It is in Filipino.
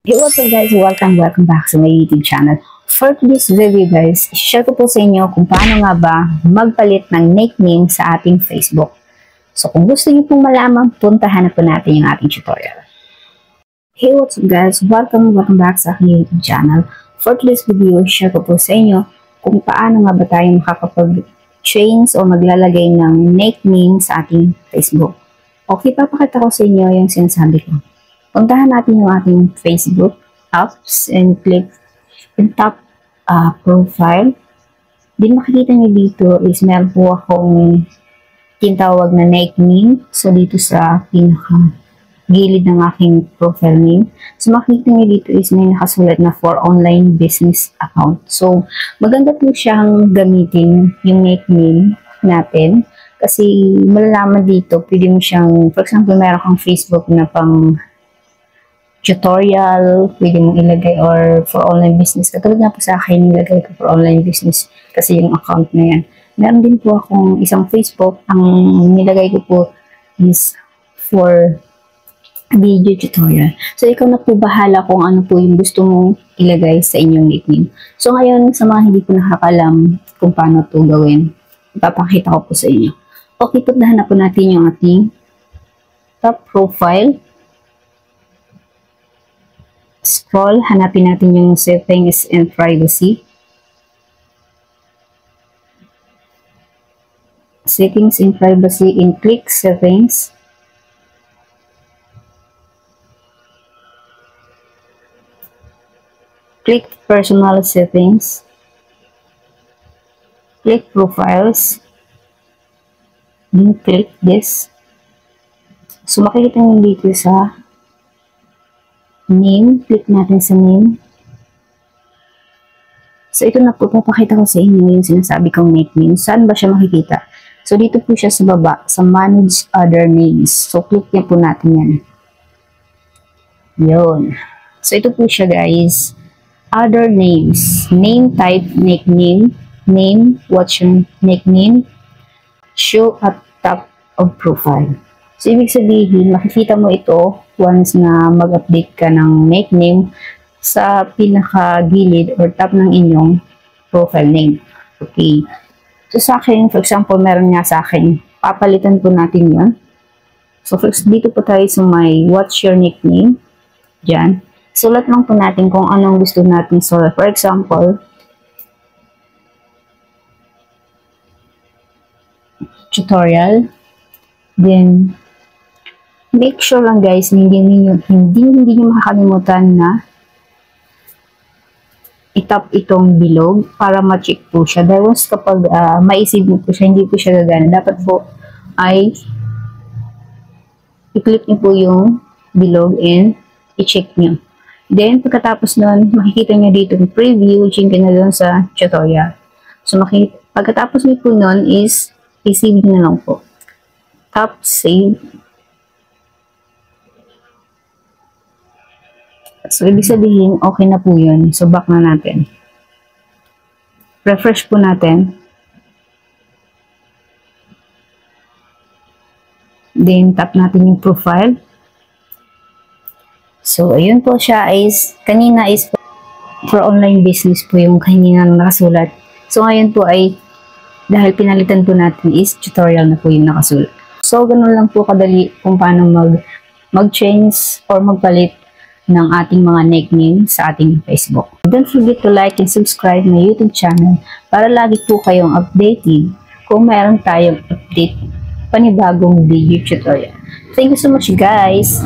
Hey, what's up guys? Welcome back sa my YouTube channel. For today's video guys, share ko po sa inyo kung paano nga ba magpalit ng nickname sa ating Facebook. So kung gusto niyo pong malaman, puntahan na po natin yung ating tutorial. Hey, what's up guys? Welcome back sa aking YouTube channel. For today's video, share ko po sa inyo kung paano nga ba tayo makakapag-change o maglalagay ng nickname sa ating Facebook. Okay, papakita ko sa inyo yung sinasabi ko. Puntahan natin yung ating Facebook apps and click in top profile. Din makikita nyo dito is meron po akong tinatawag na nickname. So dito sa pinaka gilid ng aking profile name. So makikita nyo dito is may nakasulat na for online business account. So maganda po siyang gamitin yung nickname natin. Kasi malalaman dito, pwede mo siyang, for example, meron kang Facebook na pang tutorial, pwede mong ilagay, or for online business. Katulad nga po sa akin, nilagay ko for online business kasi yung account na yan. Meron din po akong isang Facebook, ang nilagay ko po is for video tutorial. So, ikaw na po bahala kung ano po yung gusto mong ilagay sa inyong nickname. So, ngayon, sa mga hindi po nakakalam kung paano ito gawin, ipapakita ko po sa inyo. Okay, puntahan na po natin yung ating top profile. Scroll, hanapin natin yung settings and privacy. Settings and privacy, and click settings. Click personal settings. Click profiles. Then click this. So makikita nyo dito sa name, click natin sa name. So, ito na po, papakita ko sa inyo yung sinasabi kong nickname. Saan ba siya makikita? So, dito po siya sa baba, sa manage other names. So, click niya po natin yan. Yun. So, ito po siya guys. Other names. Name type, nickname. Name, what's your nickname? Show at top of profile. So, ibig sabihin, makikita mo ito once na mag-update ka ng nickname sa pinaka-gilid or top ng inyong profile name. Okay. So, sa akin, for example, meron nga sa akin, papalitan po natin yun. So, first, dito po tayo sa may what's your nickname. Diyan. Sulat lang po natin kung anong gusto natin. So, for example, tutorial. Then, make sure lang guys, hindi niyo makakalimutan na itap itong bilog para ma-check po siya. Dahil once kapag maisip mo po siya, hindi po siya gagana. Dapat po ay i-click niyo po yung bilog and i-check niyo. Then, pagkatapos nun, makikita niyo dito yung preview, check na doon sa tutorial. So, pagkatapos niyo po nun is, i-save niyo na lang po. Tap save. So, ibig sabihin, okay na po yun. So, back na natin. Refresh po natin. Then, tap natin yung profile. So, ayun po siya is, kanina is for online business po yung kanina nakasulat. So, ngayon po ay, dahil pinalitan po natin is tutorial na po yung nakasulat. So, ganun lang po kadali kung paano mag-change or magpalit ng ating mga nickname sa ating Facebook. Don't forget to like and subscribe my YouTube channel para lagi po kayong updated kung meron tayong update panibagong video tutorial. Thank you so much guys!